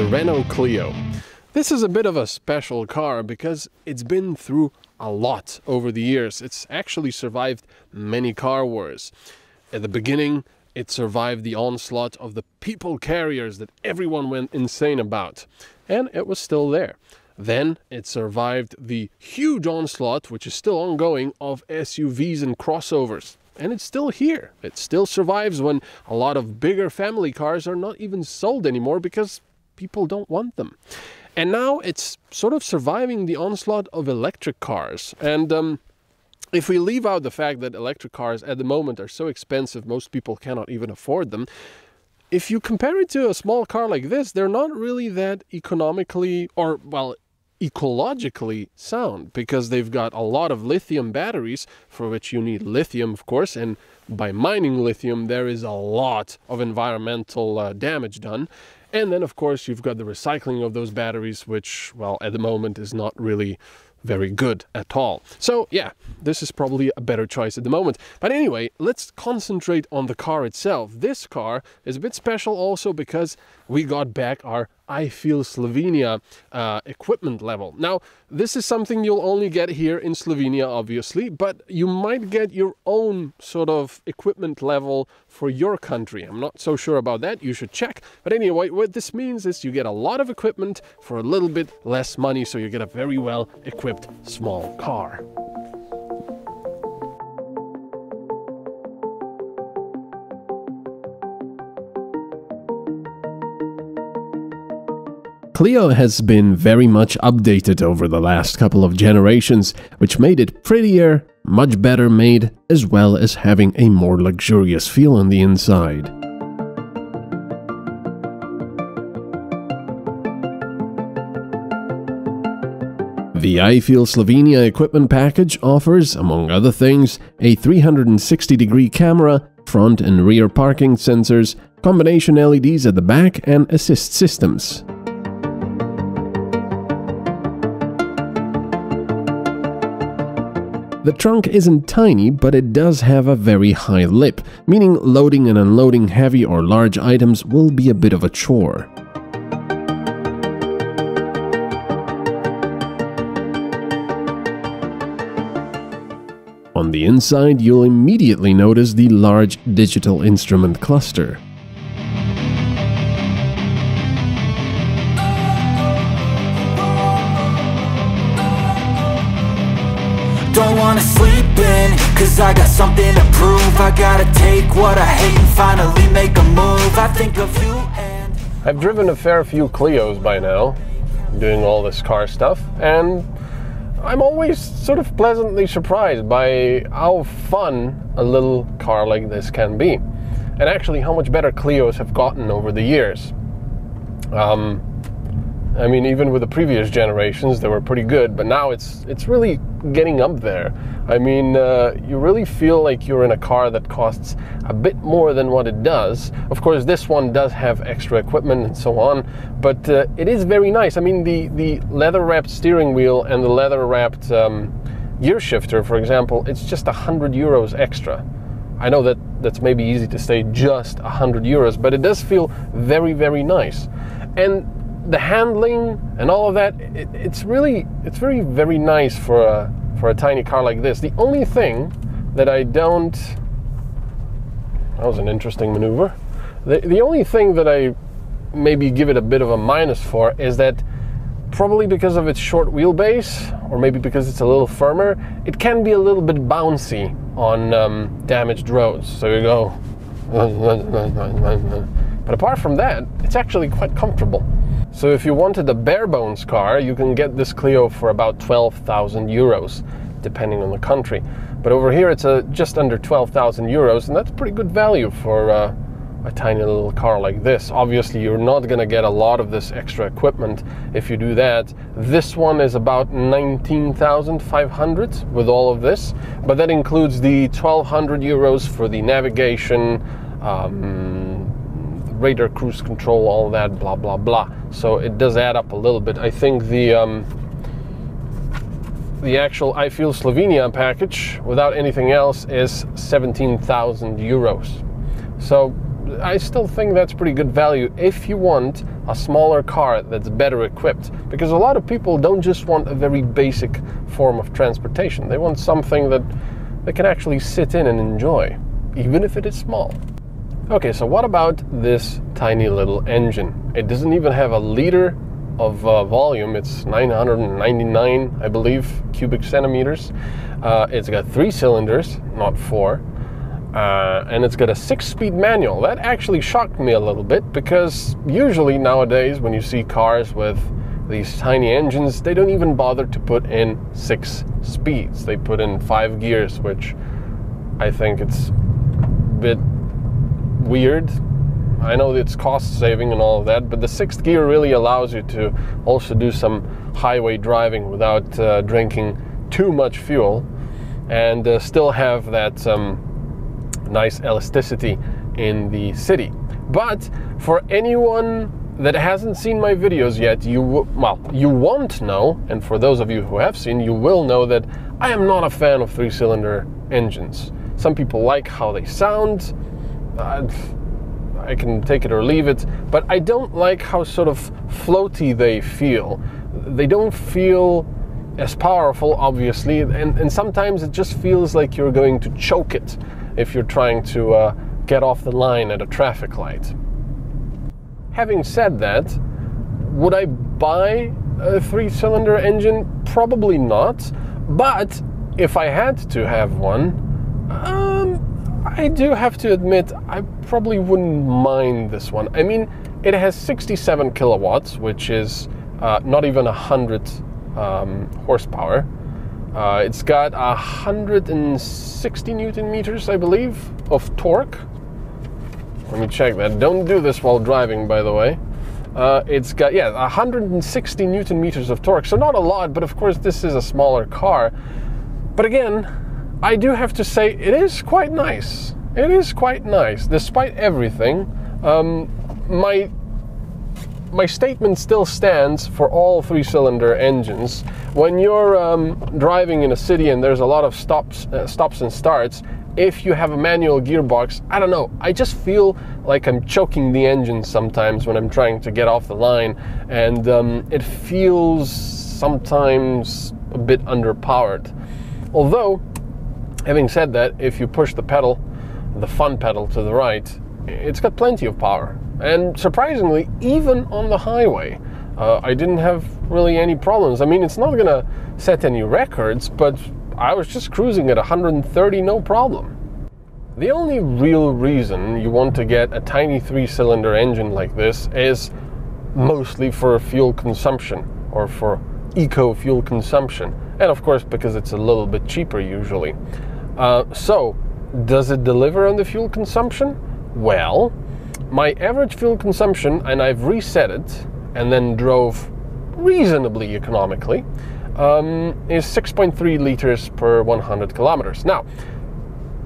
Renault Clio. This is a bit of a special car because it's been through a lot over the years. It's actually survived many car wars. At the beginning, it survived the onslaught of the people carriers that everyone went insane about. And it was still there. Then it survived the huge onslaught, which is still ongoing, of SUVs and crossovers. And it's still here. It still survives when a lot of bigger family cars are not even sold anymore because people don't want them. And now it's sort of surviving the onslaught of electric cars. And if we leave out the fact that electric cars at the moment are so expensive, most people cannot even afford them. If you compare it to a small car like this, they're not really that economically or, well, ecologically sound, because they've got a lot of lithium batteries, for which you need lithium, of course, and by mining lithium there is a lot of environmental damage done. And then, of course, you've got the recycling of those batteries, which, well, at the moment is not really very good at all. So, yeah, this is probably a better choice at the moment. But anyway, let's concentrate on the car itself. This car is a bit special also because we got back our I Feel Slovenia equipment level. Now, this is something you'll only get here in Slovenia, obviously, but you might get your own sort of equipment level for your country. I'm not so sure about that. You should check. But anyway, what this means is you get a lot of equipment for a little bit less money, so you get a very well equipped small car. Clio has been very much updated over the last couple of generations, which made it prettier, much better made, as well as having a more luxurious feel on the inside. The I Feel Slovenia equipment package offers, among other things, a 360-degree camera, front and rear parking sensors, combination LEDs at the back, and assist systems. The trunk isn't tiny, but it does have a very high lip, meaning loading and unloading heavy or large items will be a bit of a chore. On the inside, you'll immediately notice the large digital instrument cluster. Don't wanna sleep in, cause I got something to prove. I gotta take what I hate and finally make a move. I think of you and... I've driven a fair few Clios by now, doing all this car stuff, and I'm always sort of pleasantly surprised by how fun a little car like this can be. And actually how much better Clios have gotten over the years. I mean, even with the previous generations, they were pretty good, but now it's really getting up there. I mean, you really feel like you're in a car that costs a bit more than what it does. Of course, this one does have extra equipment and so on, but it is very nice. I mean, the leather-wrapped steering wheel and the leather-wrapped gear shifter, for example, it's just 100 euros extra. I know that's maybe easy to say, just 100 euros, but it does feel very, very nice. And the handling and all of that, it's very, very nice for a tiny car like this. The only thing that I don't... That was an interesting maneuver. The only thing that I maybe give it a bit of a minus for is that probably because of its short wheelbase, or maybe because it's a little firmer, it can be a little bit bouncy on damaged roads. So you go... But apart from that, it's actually quite comfortable. So if you wanted a bare bones car, you can get this Clio for about 12,000 euros, depending on the country. But over here it's just under 12,000 euros, and that's pretty good value for a tiny little car like this. Obviously, you're not going to get a lot of this extra equipment if you do that. This one is about 19,500 with all of this, but that includes the 1,200 euros for the navigation, radar cruise control, all that, blah blah blah. So it does add up a little bit. I think the actual I Feel Slovenia package without anything else is 17,000 euros. So I still think that's pretty good value if you want a smaller car that's better equipped. Because a lot of people don't just want a very basic form of transportation. They want something that they can actually sit in and enjoy, even if it is small. Okay, so what about this tiny little engine? It doesn't even have a liter of volume. It's 999, I believe, cubic centimeters. It's got 3 cylinders, not 4. And it's got a 6-speed manual. That actually shocked me a little bit, because usually nowadays when you see cars with these tiny engines, they don't even bother to put in 6 speeds. They put in 5 gears, which I think it's a bit weird. I know it's cost saving and all of that, but the 6th gear really allows you to also do some highway driving without drinking too much fuel, and still have that nice elasticity in the city. But for anyone that hasn't seen my videos yet, you won't know, and for those of you who have seen, you will know that I am not a fan of 3-cylinder engines. Some people like how they sound. I can take it or leave it, but I don't like how sort of floaty they feel. They don't feel as powerful, obviously, and sometimes it just feels like you're going to choke it if you're trying to get off the line at a traffic light. Having said that, would I buy a 3-cylinder engine? Probably not, but if I had to have one, I do have to admit I probably wouldn't mind this one. I mean, it has 67 kilowatts, which is not even 100 horsepower. It's got 160 Newton meters, I believe, of torque. Let me check that. Don't do this while driving, by the way. It's got, 160 Newton meters of torque. So not a lot, but of course this is a smaller car. But again, I do have to say it is quite nice. It is quite nice, despite everything. My statement still stands for all 3-cylinder engines. When you're driving in a city and there's a lot of stops and starts, if you have a manual gearbox, I don't know, I just feel like I'm choking the engine sometimes when I'm trying to get off the line, and it feels sometimes a bit underpowered. Although, having said that, if you push the pedal, the fun pedal to the right, it's got plenty of power. And surprisingly, even on the highway, I didn't have really any problems. I mean, it's not gonna set any records, but I was just cruising at 130, no problem. The only real reason you want to get a tiny 3-cylinder engine like this is mostly for fuel consumption, or for eco-fuel consumption. And of course, because it's a little bit cheaper usually. So, does it deliver on the fuel consumption? Well, my average fuel consumption, and I've reset it and then drove reasonably economically, is 6.3 liters per 100 kilometers. Now,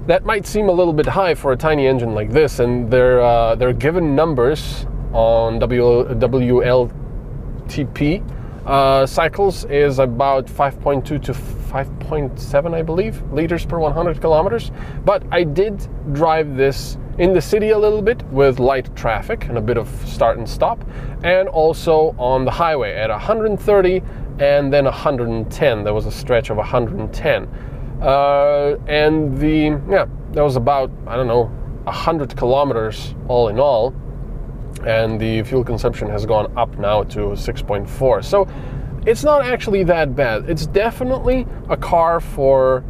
that might seem a little bit high for a tiny engine like this, and they're given numbers on WLTP cycles is about 5.2 to 5.7, I believe, liters per 100 kilometers. But I did drive this in the city a little bit with light traffic and a bit of start and stop, and also on the highway at 130 and then 110. There was a stretch of 110. And that was about, I don't know, 100 kilometers all in all. And the fuel consumption has gone up now to 6.4. So it's not actually that bad. It's definitely a car for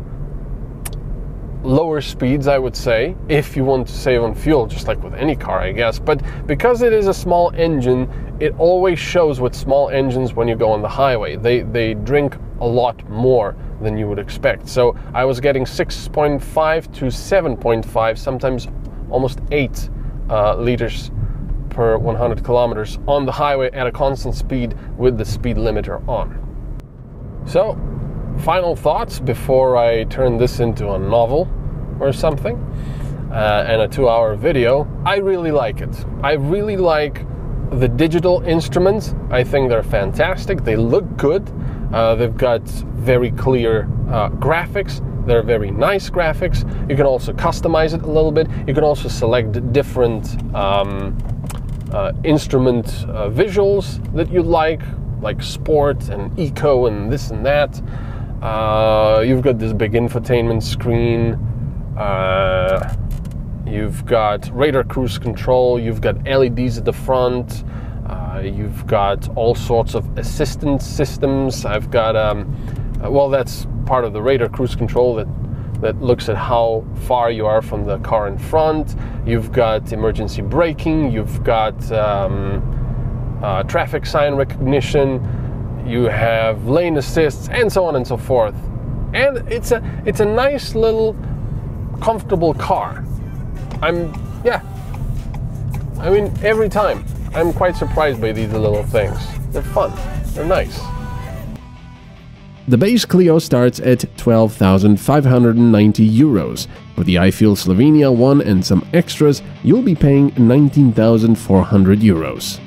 lower speeds, I would say, if you want to save on fuel, just like with any car, I guess. But because it is a small engine, it always shows with small engines when you go on the highway. They drink a lot more than you would expect. So I was getting 6.5 to 7.5, sometimes almost 8 liters per 100 kilometers on the highway at a constant speed with the speed limiter on. So, final thoughts before I turn this into a novel or something, and a 2-hour video. I really like it. I really like the digital instruments. I think they're fantastic. They look good. They've got very clear graphics. They're very nice graphics. You can also customize it a little bit. You can also select different instrument visuals that you like sport and eco and this and that. You've got this big infotainment screen. You've got radar cruise control. You've got LEDs at the front. You've got all sorts of assistance systems. I've got well, that's part of the radar cruise control that looks at how far you are from the car in front. You've got emergency braking. You've got traffic sign recognition. You have lane assists, and so on and so forth. And it's a nice little comfortable car. I mean, every time I'm quite surprised by these little things. They're fun. They're nice. The base Clio starts at 12,590 euros. For the I Feel Slovenia one and some extras, you'll be paying 19,400 euros.